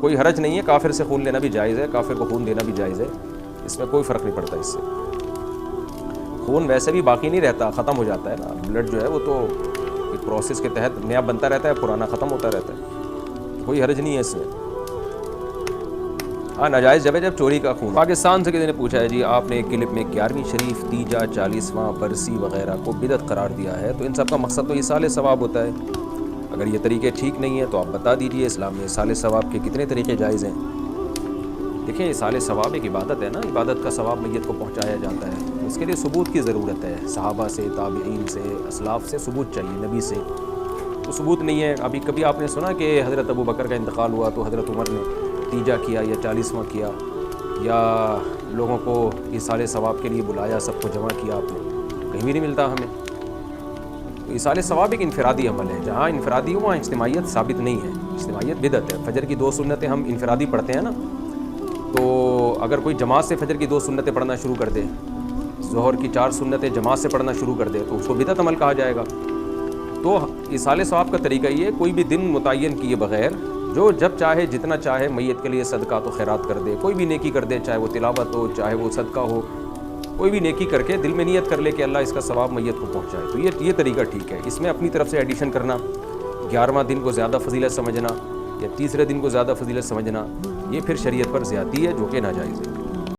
کوئی حرج نہیں ہے، کافر سے خون لینا بھی جائز ہے، کافر کو خون دینا بھی جائز ہے، اس میں کوئی فرق نہیں پڑتا اس سے۔ خون ویسے بھی باقی نہیں رہتا، ختم ہو جاتا ہے نا، بلڈ جو ہے وہ تو ایک پروسیس کے تحت نیا بنتا رہتا ہے، پرانا ختم ہوتا رہتا ہے، کوئی حرج نہیں ہے اس میں۔ ہاں ناجائز جب ہے جب چوری کا خون۔ پاکستان سے کسی نے پوچھا ہے جی آپ نے ایک کلپ میں 11ویں شریف، تیجا، 40واں برسی وغیرہ کو بدعت قرار دیا ہے، تو ان سب کا مقصد تو ایصال ثواب ہوتا ہے، اگر یہ طریقے ٹھیک نہیں ہیں تو آپ بتا دیجئے اسلام میں ایصال ثواب کے کتنے طریقے جائز ہیں۔ دیکھیں ایصال ثواب ایک عبادت ہے نا، عبادت کا ثواب میت کو پہنچایا جاتا ہے، اس کے لیے ثبوت کی ضرورت ہے، صحابہ سے، تابعین سے، اسلاف سے ثبوت چاہیے، نبی سے تو ثبوت نہیں ہے۔ ابھی کبھی آپ نے سنا کہ حضرت ابو بکر کا انتقال ہوا تو حضرت عمر نے تیجا کیا یا 40واں کیا، یا لوگوں کو ایصال ثواب کے لیے بلایا، سب کو جمع کیا آپ نے؟ کہیں بھی نہیں ملتا ہمیں۔ تو ایصال ثواب ایک انفرادی عمل ہے، جہاں انفرادی ہو وہاں اجتماعیت ثابت نہیں ہے، اجتماعیت بدعت ہے۔ فجر کی 2 سنتیں ہم انفرادی پڑھتے ہیں نا، تو اگر کوئی جماعت سے فجر کی 2 سنتیں پڑھنا شروع کر دے، ظہر کی 4 سنتیں جماعت سے پڑھنا شروع کر دے، تو اس کو بدعت عمل کہا جائے گا۔ تو ایصال ثواب کا طریقہ یہ ہے کوئی بھی دن متعین کیے بغیر جو جب چاہے جتنا چاہے میت کے لیے صدقہ تو خیرات کر دے، کوئی بھی نیکی کر دے، چاہے وہ تلاوت ہو، چاہے وہ صدقہ ہو، کوئی بھی نیکی کر کے دل میں نیت کر لے کہ اللہ اس کا ثواب میت کو پہنچائے، تو یہ طریقہ ٹھیک ہے۔ اس میں اپنی طرف سے ایڈیشن کرنا، 11واں دن کو زیادہ فضیلت سمجھنا یا تیسرے دن کو زیادہ فضیلت سمجھنا، یہ پھر شریعت پر زیادتی ہے جو کہ ناجائز ہے۔